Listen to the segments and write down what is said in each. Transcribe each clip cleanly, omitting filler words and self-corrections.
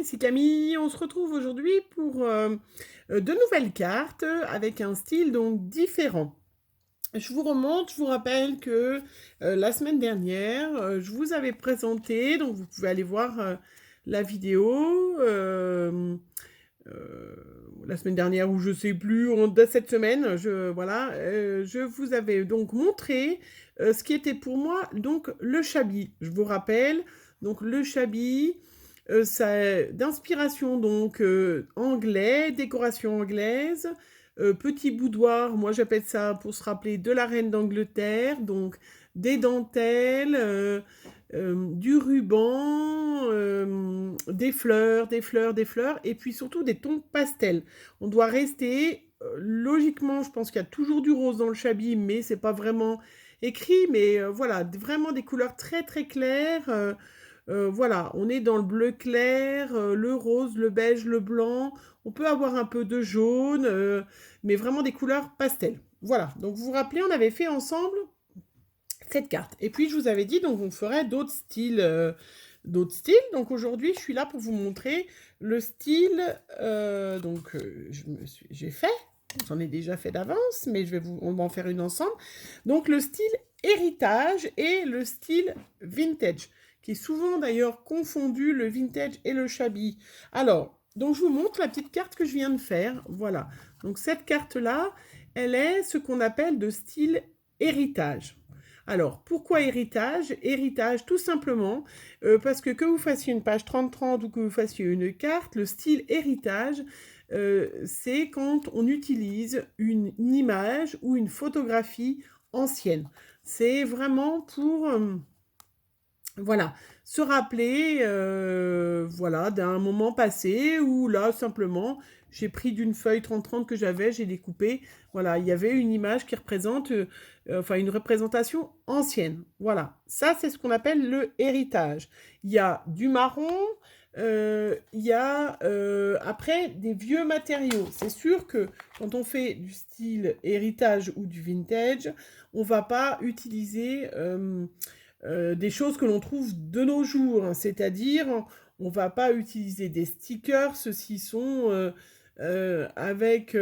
ici Camille. On se retrouve aujourd'hui pour de nouvelles cartes avec un style donc différent. Je vous remonte, je vous rappelle que la semaine dernière, je vous avais présenté, donc vous pouvez aller voir la vidéo la semaine dernière ou je sais plus, de cette semaine, je vous avais donc montré ce qui était pour moi donc le Chabi. Je vous rappelle, donc le Chabi, ça d'inspiration donc anglais, décoration anglaise, petit boudoir, moi j'appelle ça pour se rappeler de la reine d'Angleterre, donc des dentelles, du ruban, des fleurs, des fleurs, des fleurs, et puis surtout des tons pastels. On doit rester, logiquement, je pense qu'il y a toujours du rose dans le Chabi, mais c'est pas vraiment écrit, mais voilà, vraiment des couleurs très très claires. Voilà, on est dans le bleu clair, le rose, le beige, le blanc. On peut avoir un peu de jaune, mais vraiment des couleurs pastel. Voilà, donc vous vous rappelez, on avait fait ensemble cette carte. Et puis je vous avais dit, donc on ferait d'autres styles. Donc aujourd'hui, je suis là pour vous montrer le style. J'ai fait, j'en ai déjà fait d'avance, mais on va en faire une ensemble. Donc le style héritage et le style vintage, qui est souvent d'ailleurs confondu, le vintage et le shabby. Alors, donc je vous montre la petite carte que je viens de faire. Voilà. Donc cette carte-là, elle est ce qu'on appelle de style héritage. Alors, pourquoi héritage? Héritage, tout simplement, parce que vous fassiez une page 30-30 ou que vous fassiez une carte, le style héritage, c'est quand on utilise une image ou une photographie ancienne. C'est vraiment pour, voilà, se rappeler voilà, d'un moment passé où là, simplement, j'ai pris d'une feuille 30-30 que j'avais, j'ai découpé. Voilà, il y avait une image qui représente, enfin une représentation ancienne. Voilà, ça c'est ce qu'on appelle le héritage. Il y a du marron, il y a après des vieux matériaux. C'est sûr que quand on fait du style héritage ou du vintage, on va pas utiliser des choses que l'on trouve de nos jours, hein. C'est-à-dire on va pas utiliser des stickers, ceux-ci sont avec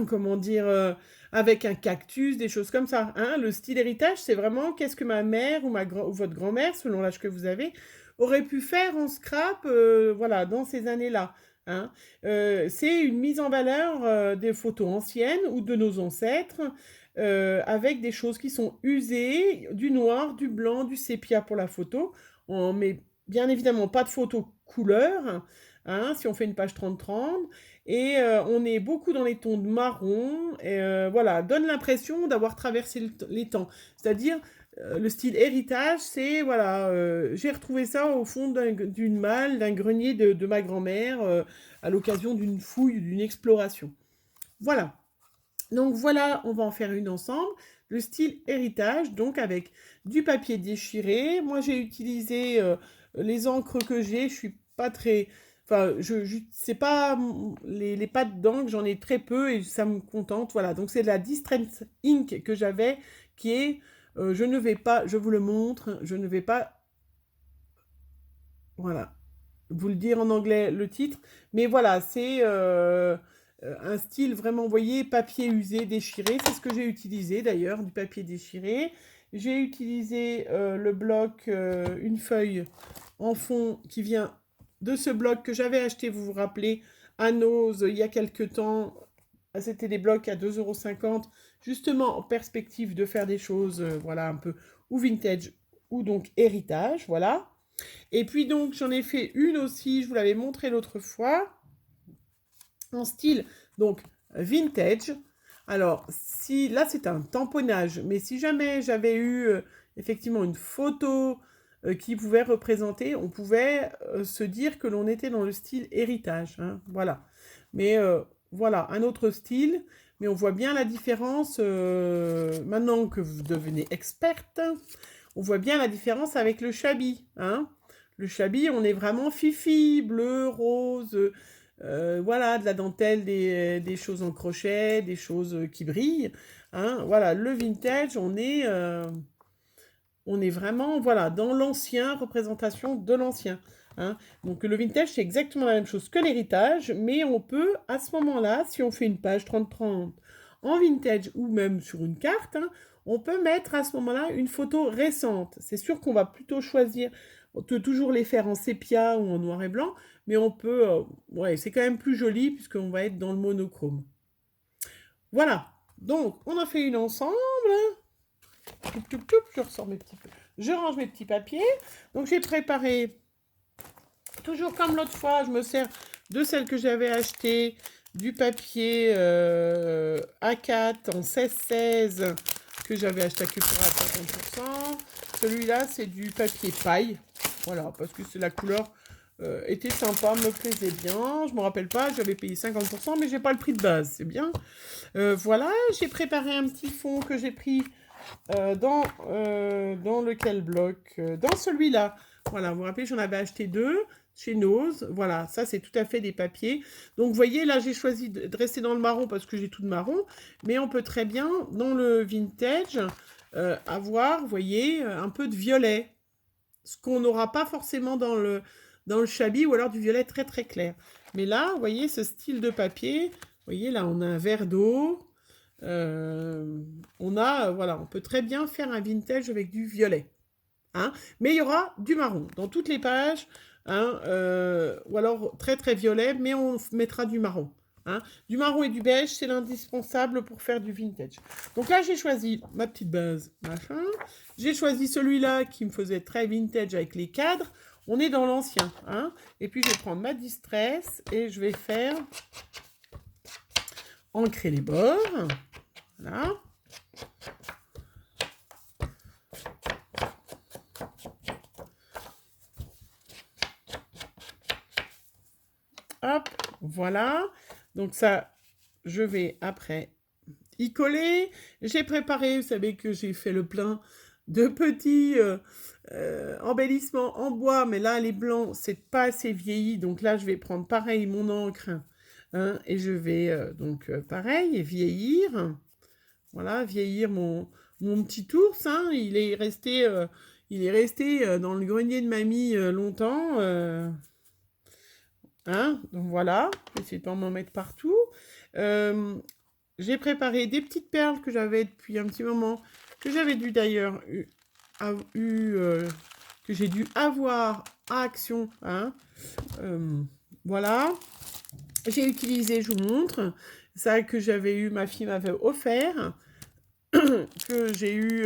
comment dire avec un cactus, des choses comme ça, hein. Le style héritage, c'est vraiment qu'est-ce que ma mère ou votre grand-mère, selon l'âge que vous avez, aurait pu faire en scrap, voilà, dans ces années-là, hein. C'est une mise en valeur des photos anciennes ou de nos ancêtres, avec des choses qui sont usées, du noir, du blanc, du sépia pour la photo. On met bien évidemment pas de photo couleur, hein, si on fait une page 30-30. Et on est beaucoup dans les tons de marron. Et, voilà, donne l'impression d'avoir traversé les temps. C'est-à-dire, le style héritage, c'est, voilà, j'ai retrouvé ça au fond d'une malle, d'un grenier de ma grand-mère, à l'occasion d'une fouille, d'une exploration. Voilà. Donc voilà, on va en faire une ensemble. Le style héritage, donc avec du papier déchiré. Moi, j'ai utilisé les encres que j'ai. Je suis pas très... Enfin, c'est pas les pâtes d'encre, j'en ai très peu et ça me contente. Voilà, donc c'est de la Distress Ink que j'avais, qui est... je ne vais pas, je vous le montre, je ne vais pas... Voilà, vous le dire en anglais le titre. Mais voilà, c'est un style vraiment, vous voyez, papier usé, déchiré. C'est ce que j'ai utilisé d'ailleurs, du papier déchiré. J'ai utilisé le bloc, une feuille en fond qui vient de ce bloc que j'avais acheté, vous vous rappelez, à Nose il y a quelques temps. C'était des blocs à 2,50 €, justement en perspective de faire des choses, voilà, un peu ou vintage ou donc héritage, voilà. Et puis donc j'en ai fait une aussi, je vous l'avais montré l'autre fois, en style donc vintage. Alors si là c'est un tamponnage, mais si jamais j'avais eu effectivement une photo qui pouvait représenter, on pouvait se dire que l'on était dans le style héritage, hein, voilà. Mais voilà, un autre style, mais on voit bien la différence maintenant que vous devenez experte. On voit bien la différence avec le Chabi, hein. Le Chabi, on est vraiment fifi, bleu, rose, voilà, de la dentelle, des choses en crochet, des choses qui brillent, hein. Voilà, le vintage, on est on est vraiment, voilà, dans l'ancien, représentation de l'ancien. Hein. Donc le vintage, c'est exactement la même chose que l'héritage, mais on peut, à ce moment-là, si on fait une page 30-30 en vintage ou même sur une carte, hein, on peut mettre à ce moment-là une photo récente. C'est sûr qu'on va plutôt choisir de toujours les faire en sépia ou en noir et blanc, mais on peut, ouais, c'est quand même plus joli puisqu'on va être dans le monochrome. Voilà, donc on a fait une ensemble. Je ressors mes petits, je range mes petits papiers. Donc j'ai préparé, toujours comme l'autre fois, je me sers de celle que j'avais achetée, du papier A4 en 16-16 que j'avais acheté à Cultura à 50%. Celui-là, c'est du papier paille. Voilà, parce que c'est la couleur était sympa, me plaisait bien. Je me rappelle pas, j'avais payé 50%, mais j'ai pas le prix de base, c'est bien. Voilà, j'ai préparé un petit fond que j'ai pris dans lequel bloc dans celui-là. Voilà, vous vous rappelez, j'en avais acheté 2 chez Nose. Voilà, ça c'est tout à fait des papiers. Donc vous voyez, là j'ai choisi de rester dans le marron parce que j'ai tout de marron. Mais on peut très bien, dans le vintage, avoir, vous voyez, un peu de violet. Ce qu'on n'aura pas forcément dans le chablis ou alors du violet très très clair. Mais là, vous voyez, ce style de papier, vous voyez, là on a un verre d'eau. Voilà, on peut très bien faire un vintage avec du violet. Hein, mais il y aura du marron dans toutes les pages, hein, ou alors très très violet, mais on mettra du marron. Hein. Du marron et du beige, c'est l'indispensable pour faire du vintage. Donc là, j'ai choisi ma petite base, machin. J'ai choisi celui-là qui me faisait très vintage avec les cadres. On est dans l'ancien. Hein. Et puis, je vais prendre ma distress et je vais faire ancrer les bords. Voilà. Hop, voilà. Donc ça, je vais après y coller. J'ai préparé, vous savez que j'ai fait le plein de petits embellissements en bois, mais là, les blancs, c'est pas assez vieilli. Donc là, je vais prendre pareil mon encre, hein, et je vais pareil, vieillir. Voilà, vieillir mon petit ours. Hein, il est resté dans le grenier de mamie longtemps. Hein, donc voilà, j'essaie de pas m'en mettre partout. J'ai préparé des petites perles que j'avais depuis un petit moment, que j'avais dû d'ailleurs que j'ai dû avoir à Action. Hein. Voilà. J'ai utilisé, je vous montre, ça que j'avais eu, ma fille m'avait offert, que j'ai eu,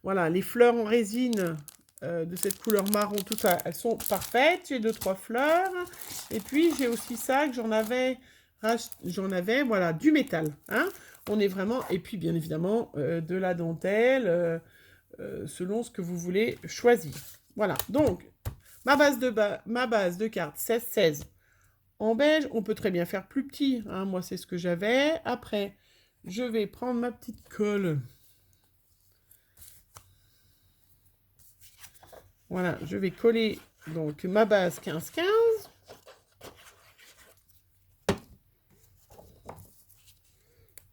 voilà, les fleurs en résine de cette couleur marron, tout ça, elles sont parfaites. J'ai 2-3 fleurs. Et puis, j'ai aussi ça que j'en avais, voilà, du métal. Hein. On est vraiment, et puis bien évidemment, de la dentelle, selon ce que vous voulez choisir. Voilà, donc, ma base de cartes 16-16 en beige. On peut très bien faire plus petit. Hein. Moi, c'est ce que j'avais. Après, je vais prendre ma petite colle. Voilà, je vais coller donc ma base 15-15.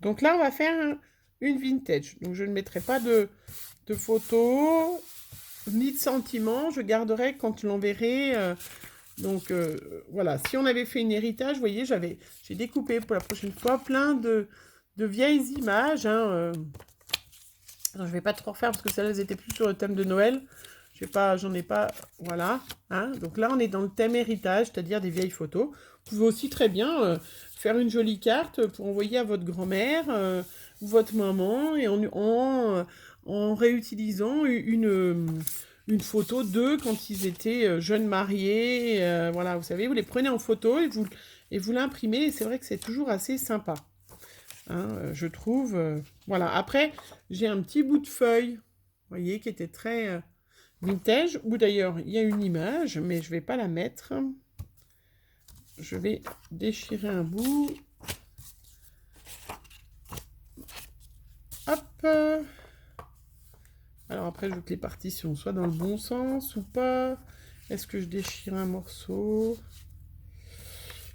Donc là, on va faire une vintage. Donc je ne mettrai pas de photos ni de sentiments. Je garderai quand je l'enverrai. Voilà, si on avait fait une héritage, vous voyez, j'ai découpé pour la prochaine fois plein de vieilles images. Hein, alors, je ne vais pas trop refaire parce que celles-là, elles étaient plus sur le thème de Noël. J'en ai pas, voilà. Hein. Donc là, on est dans le thème héritage, c'est-à-dire des vieilles photos. Vous pouvez aussi très bien faire une jolie carte pour envoyer à votre grand-mère ou votre maman et en réutilisant une photo d'eux quand ils étaient jeunes mariés. Voilà, vous savez, vous les prenez en photo et vous l'imprimez. Et c'est vrai que c'est toujours assez sympa. Hein, je trouve. Voilà. Après, j'ai un petit bout de feuille, vous voyez, qui était très vintage, où d'ailleurs il y a une image, mais je ne vais pas la mettre. Je vais déchirer un bout. Hop. Alors après, je veux que les partitions soient dans le bon sens ou pas. Est-ce que je déchire un morceau?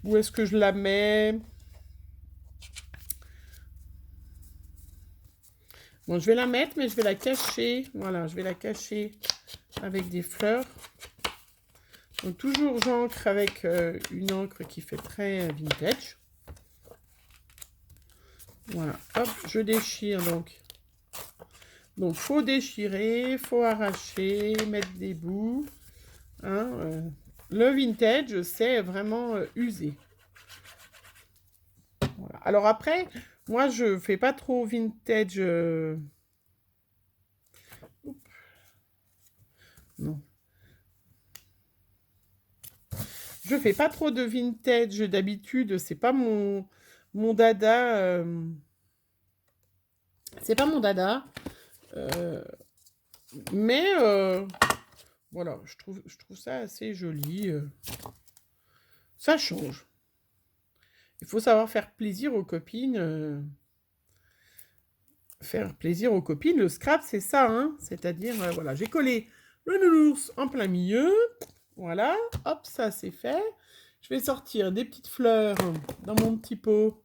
Où est-ce que je la mets? Bon, je vais la mettre, mais je vais la cacher. Voilà, je vais la cacher avec des fleurs. Donc, toujours j'encre avec une encre qui fait très vintage. Voilà, hop, je déchire donc. Donc, faut déchirer, faut arracher, mettre des bouts. Hein, le vintage, c'est vraiment usé. Voilà. Alors après, moi, je fais pas trop vintage. Non. Je fais pas trop de vintage d'habitude. C'est pas mon dada. C'est pas mon dada. Mais voilà, je trouve ça assez joli. Ça change. Il faut savoir faire plaisir aux copines. Faire plaisir aux copines. Le scrap, c'est ça, hein. C'est-à-dire, voilà, j'ai collé le nounours en plein milieu. Voilà, hop, ça c'est fait. Je vais sortir des petites fleurs dans mon petit pot.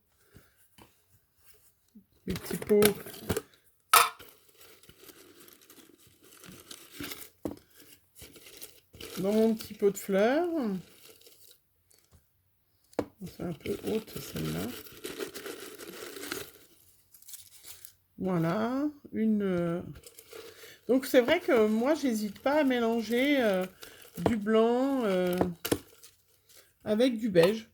Mes petits pots. Dans mon petit pot de fleurs. C'est un peu haute celle-là. Voilà, donc c'est vrai que moi j'hésite pas à mélanger du blanc avec du beige.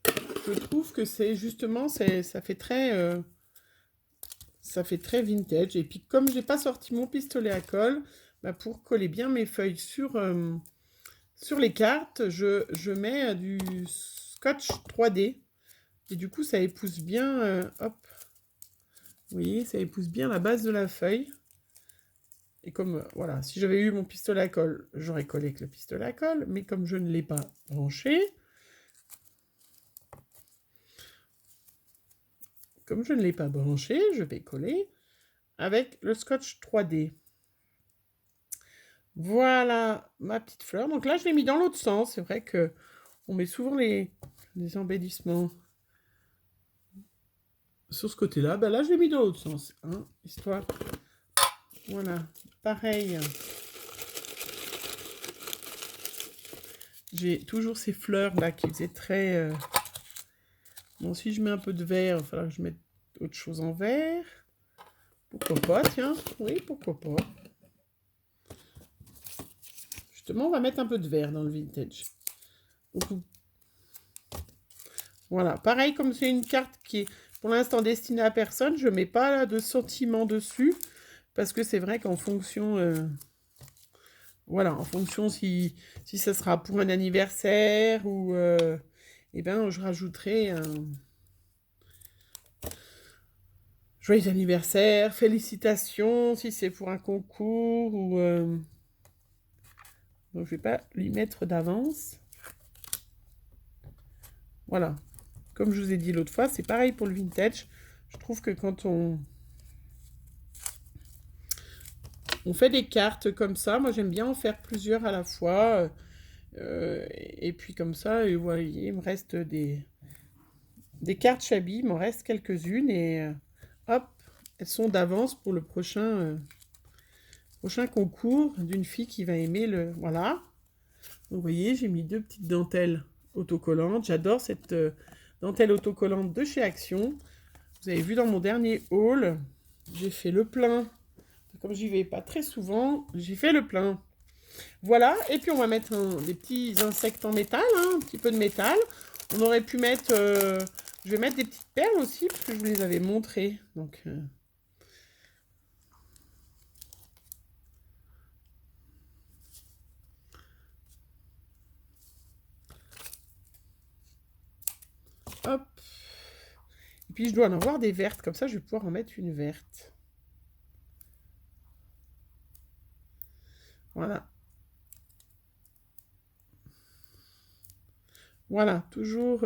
Je trouve que c'est justement, ça fait très vintage. Et puis comme j'ai pas sorti mon pistolet à colle, bah, pour coller bien mes feuilles sur les cartes, je mets du scotch 3D. Et du coup ça épouse bien, hop. Vous voyez, ça épouse bien la base de la feuille. Et comme, voilà, si j'avais eu mon pistolet à colle, j'aurais collé avec le pistolet à colle. Mais comme je ne l'ai pas branché, je vais coller avec le scotch 3D. Voilà ma petite fleur. Donc là, je l'ai mis dans l'autre sens. C'est vrai que on met souvent les embellissements sur ce côté-là. Ben là, je l'ai mis dans l'autre sens. Hein, histoire. Voilà. Pareil. J'ai toujours ces fleurs là qui faisaient très... Bon, si je mets un peu de vert, il va falloir que je mette autre chose en vert. Pourquoi pas, tiens. Oui, pourquoi pas. Justement, on va mettre un peu de vert dans le vintage. Donc, voilà. Pareil, comme c'est une carte qui est pour l'instant destinée à personne, je ne mets pas de sentiment dessus. Parce que c'est vrai qu'en fonction... voilà, en fonction si ça sera pour un anniversaire ou... eh ben, je rajouterai un... Joyeux anniversaire, félicitations, si c'est pour un concours ou... Donc, je vais pas lui mettre d'avance. Voilà. Comme je vous ai dit l'autre fois, c'est pareil pour le vintage. Je trouve que quand on fait des cartes comme ça, moi j'aime bien en faire plusieurs à la fois. Et puis comme ça, vous voyez, il me reste des cartes Chabi, il m'en reste quelques-unes. Et hop, elles sont d'avance pour le prochain concours d'une fille qui va aimer le... Voilà. Donc, vous voyez, j'ai mis 2 petites dentelles autocollantes. J'adore cette dentelle autocollante de chez Action. Vous avez vu dans mon dernier haul, j'ai fait le plein. Comme j'y vais pas très souvent, j'ai fait le plein. Voilà, et puis on va mettre des petits insectes en métal, hein, un petit peu de métal. On aurait pu mettre... je vais mettre des petites perles aussi, parce que je vous les avais montrées. Donc... hop. Et puis je dois en avoir des vertes, comme ça je vais pouvoir en mettre une verte. Voilà. Voilà, toujours...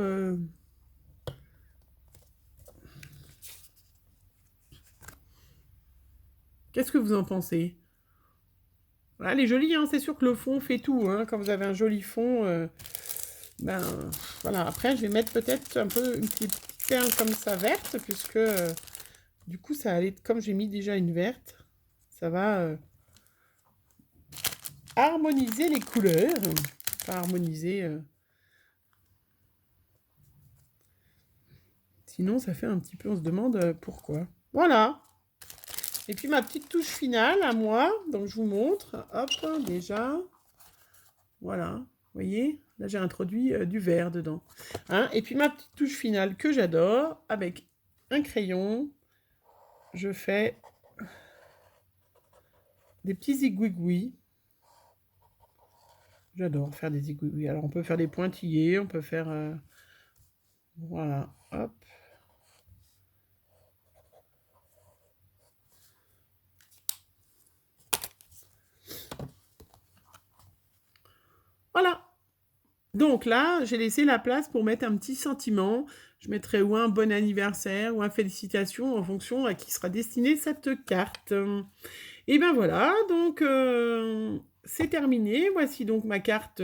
Qu'est-ce que vous en pensez? Voilà, elle est jolie, hein, c'est sûr que le fond fait tout. Hein, quand vous avez un joli fond, ben voilà. Après, je vais mettre peut-être un peu une petite perle comme ça verte, puisque du coup, ça allait, comme j'ai mis déjà une verte. Ça va harmoniser les couleurs. Pas harmoniser... Sinon, ça fait un petit peu... On se demande pourquoi. Voilà. Et puis, ma petite touche finale à moi. Donc, je vous montre. Hop, déjà. Voilà. Vous voyez? Là, j'ai introduit du vert dedans. Hein? Et puis, ma petite touche finale que j'adore, avec un crayon, je fais des petits zigouigouis. J'adore faire des zigouigouis. Alors, on peut faire des pointillés, on peut faire... voilà, hop. Voilà. Donc là, j'ai laissé la place pour mettre un petit sentiment. Je mettrai ou un bon anniversaire ou un félicitation en fonction à qui sera destinée cette carte. Et ben voilà, donc c'est terminé. Voici donc ma carte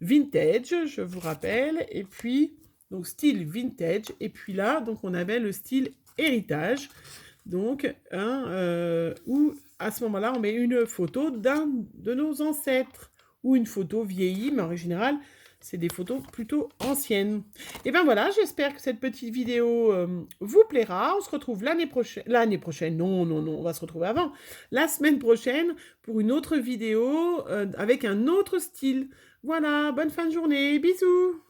vintage, je vous rappelle. Et puis, donc style vintage. Et puis là, donc on avait le style héritage. Donc, où à ce moment-là, on met une photo d'un de nos ancêtres. Ou une photo vieillie, mais en général, c'est des photos plutôt anciennes. Et ben voilà, j'espère que cette petite vidéo vous plaira. On se retrouve l'année prochaine. L'année prochaine, non, on va se retrouver avant. La semaine prochaine pour une autre vidéo avec un autre style. Voilà, bonne fin de journée, bisous!